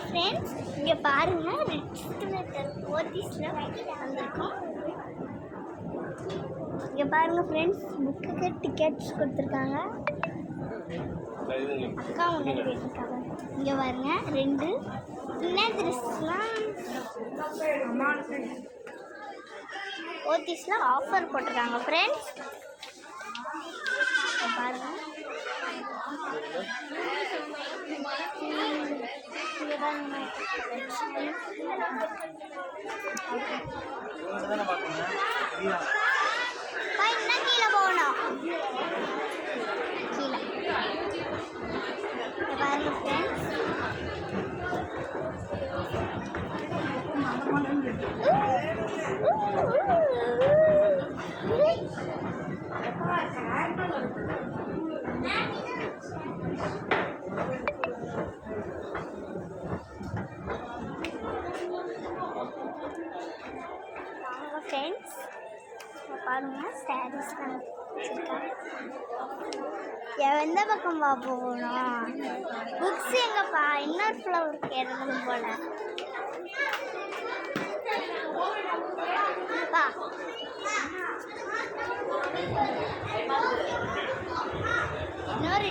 Friends, இங்கே பாருங்கள், ரிட்ஸ்டர் போத்தீஸில் வந்திருக்கோம். இங்கே பாருங்கள் ஃப்ரெண்ட்ஸ், புக்குக்கு டிக்கெட்ஸ் கொடுத்துருக்காங்க. அக்கா ஒன்று போயிட்டுருக்காங்க. இங்கே பாருங்க 2 என்ன ட்ரெஸ்லாம் போத்தீஸில் ஆஃபர் போட்டிருக்காங்க ஃப்ரெண்ட்ஸ். பாருங்க கீழே போகணும். கீழே பாருங்க ஃப்ரெண்ட்ஸ், ஃப்ரெண்ட்ஸ் பாருங்க சாரீஸ்லாம் வச்சுருக்காங்க. எந்த பக்கம் போகணும்? புக்ஸ் எங்கப்பா? இன்னொரு ஃப்ளவருக்கு இறங்கணும் போல. பா இன்னொரு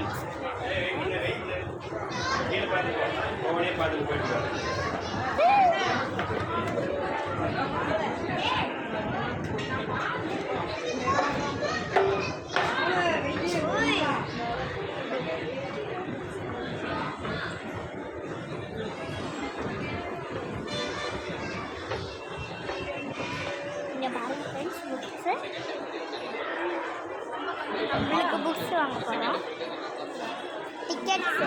நம்மளுக்கு புக்ஸ் வாங்க போகிறோம். டிக்கெட்ஸ்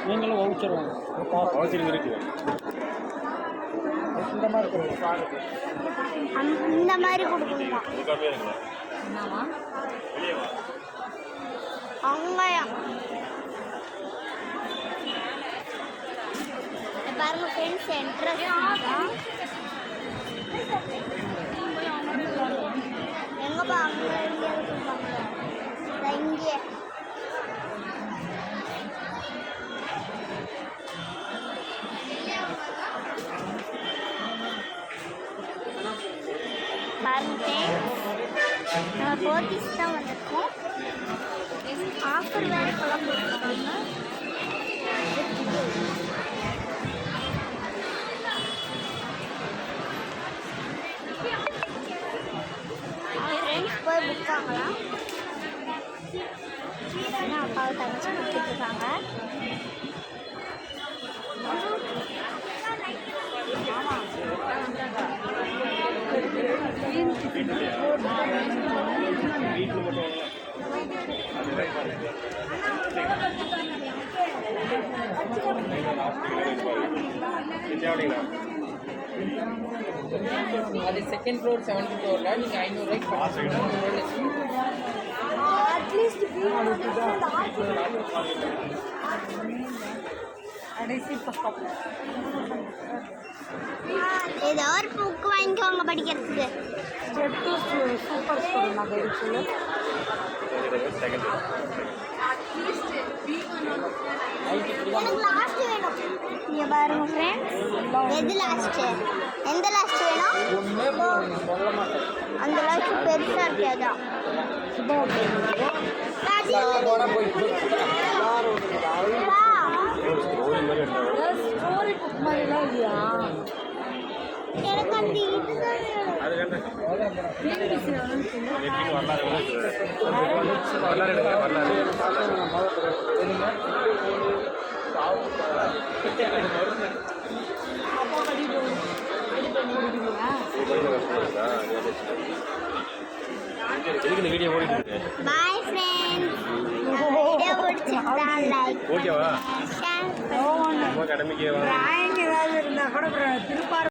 நீங்களும் வவுச்சர் வாங்க. இருக்கு இந்த மாதிரி கொடுக்கணுமா? அங்கேயும் பாருங்க ஃப்ரெண்ட்ஸ், என்ட்ரன்ஸ் எங்கப்பா? அங்கே எங்கேயாவது கொடுப்பாங்க. இங்கே பாருங்க நம்ம போத்தீஸ் தான் வந்திருக்கோம். ஆஃபர் வேறு இப்போலாம் கொடுப்பாங்க. ஃப்ரெண்ட்ஸ் போய் புக் வாங்கலாம். அப்பாவை தங்கச்சி கொடுத்துட்ருக்காங்க. அது செகண்ட் ஃப்ளோர் 7th ஃப்ளோரில் நீங்கள் 500 ஏதோ ஒரு புக் வாங்கிக்கோங்க படிக்கிறதுக்கு. சூப்பர் ஸ்கூல் நகர் சொல்லு. எனக்கு லாஸ்ட் வேணும். இங்கே பாருங்க ஃப்ரெண்ட்ஸ், எது லாஸ்ட்டு? எந்த லாஸ்ட் வேணும்? அந்த லாஸ்ட் பெருசாக இருக்கு. அதான் ஸ்டோரி புக் மாதிரிலாம் இல்லையா? எனக்கு அந்த இதுதான் வீடியோ ஓடிட்டு. பாய் ஃப்ரெண்ட்ஸ், வீடியோ பிடிச்சிருந்தா லைக் ஓகேவா? ஷேர் கடமைக்கு டிராயிங் ஏதாவது இருந்தால் கூட திருப்பார்